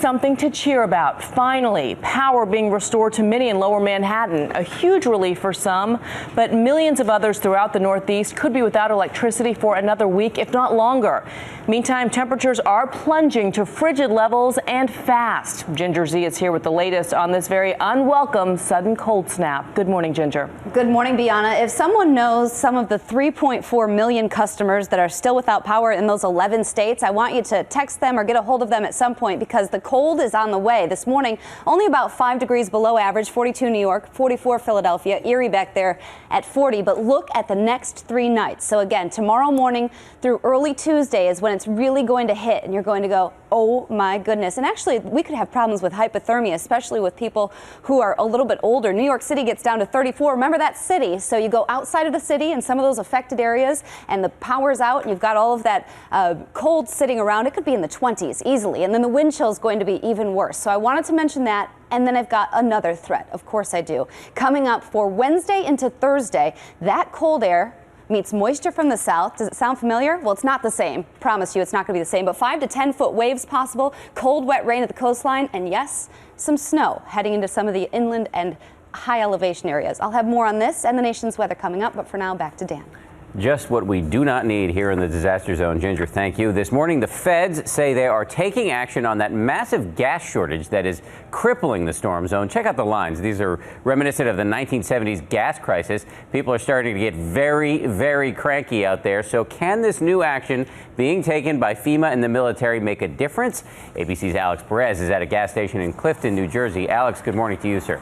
Something to cheer about. Finally, power being restored to many in lower Manhattan. A huge relief for some, but millions of others throughout the Northeast could be without electricity for another week, if not longer. Meantime, temperatures are plunging to frigid levels and fast. Ginger Z is here with the latest on this very unwelcome sudden cold snap. Good morning, Ginger. Good morning, Bianna. If someone knows some of the 3.4 million customers that are still without power in those 11 states, I want you to text them or get a hold of them at some point, because the cold is on the way. This morning, only about 5 degrees below average, 42 New York, 44 Philadelphia, Erie back there at 40. But look at the next 3 nights. So again, tomorrow morning through early Tuesday is when it's really going to hit, and you're going to go, oh my goodness. And actually, we could have problems with hypothermia, especially with people who are a little bit older. New York City gets down to 34. Remember that city. So you go outside of the city in some of those affected areas, and the power's out, and you've got all of that cold sitting around. It could be in the 20s easily. And then the wind chill is going to be even worse. So I wanted to mention that. And then I've got another threat. Of course I do. Coming up for Wednesday into Thursday, that cold air meets moisture from the south. Does it sound familiar? Well, it's not the same. Promise you it's not going to be the same. But 5 to 10 foot waves possible, cold, wet rain at the coastline, and yes, some snow heading into some of the inland and high elevation areas. I'll have more on this and the nation's weather coming up. But for now, back to Dan. Just what we do not need here in the disaster zone. Ginger, thank you. This morning, the feds say they are taking action on that massive gas shortage that is crippling the storm zone. Check out the lines. These are reminiscent of the 1970s gas crisis. People are starting to get very, very cranky out there. So can this new action being taken by FEMA and the military make a difference? ABC's Alex Perez is at a gas station in Clifton, New Jersey. Alex, good morning to you, sir.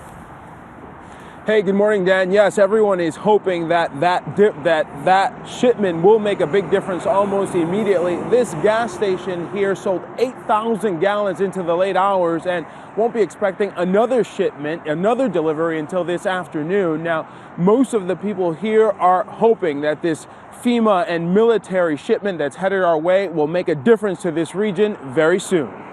Hey, good morning, Dan. Yes, everyone is hoping that shipment will make a big difference almost immediately. This gas station here sold 8,000 gallons into the late hours and won't be expecting another shipment, another delivery until this afternoon. Now, most of the people here are hoping that this FEMA and military shipment that's headed our way will make a difference to this region very soon.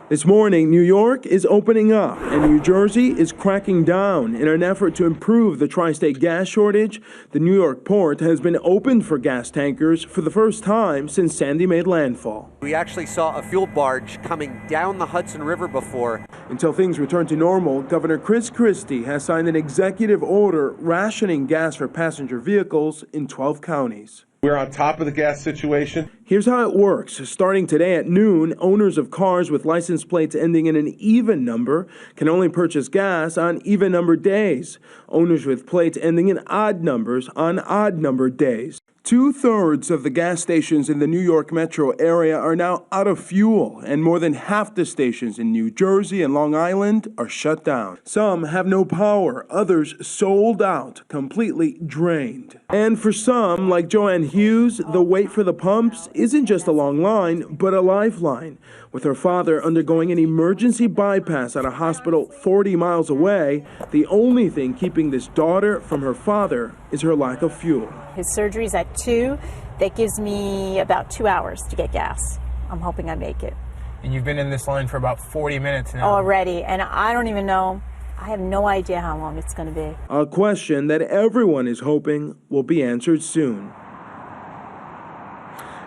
This morning, New York is opening up and New Jersey is cracking down. In an effort to improve the tri-state gas shortage, the New York port has been opened for gas tankers for the first time since Sandy made landfall. We actually saw a fuel barge coming down the Hudson River before. Until things return to normal, Governor Chris Christie has signed an executive order rationing gas for passenger vehicles in 12 counties. We're on top of the gas situation. Here's how it works. Starting today at noon, owners of cars with license plates ending in an even number can only purchase gas on even numbered days. Owners with plates ending in odd numbers on odd numbered days. 2/3 of the gas stations in the New York metro area are now out of fuel, and more than half the stations in New Jersey and Long Island are shut down. Some have no power, others sold out, completely drained. And for some, like Joanne Hughes, the wait for the pumps isn't just a long line, but a lifeline. With her father undergoing an emergency bypass at a hospital 40 miles away, the only thing keeping this daughter from her father is her lack of fuel. His surgery's at 2. That gives me about 2 hours to get gas. I'm hoping I make it. And you've been in this line for about 40 minutes now. Already, and I don't even know. I have no idea how long it's going to be. A question that everyone is hoping will be answered soon.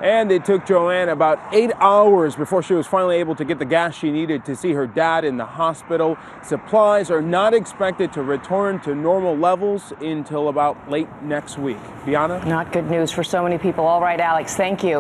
And it took Joanne about 8 hours before she was finally able to get the gas she needed to see her dad in the hospital. Supplies are not expected to return to normal levels until about late next week. Bianna? Not good news for so many people. All right, Alex, thank you.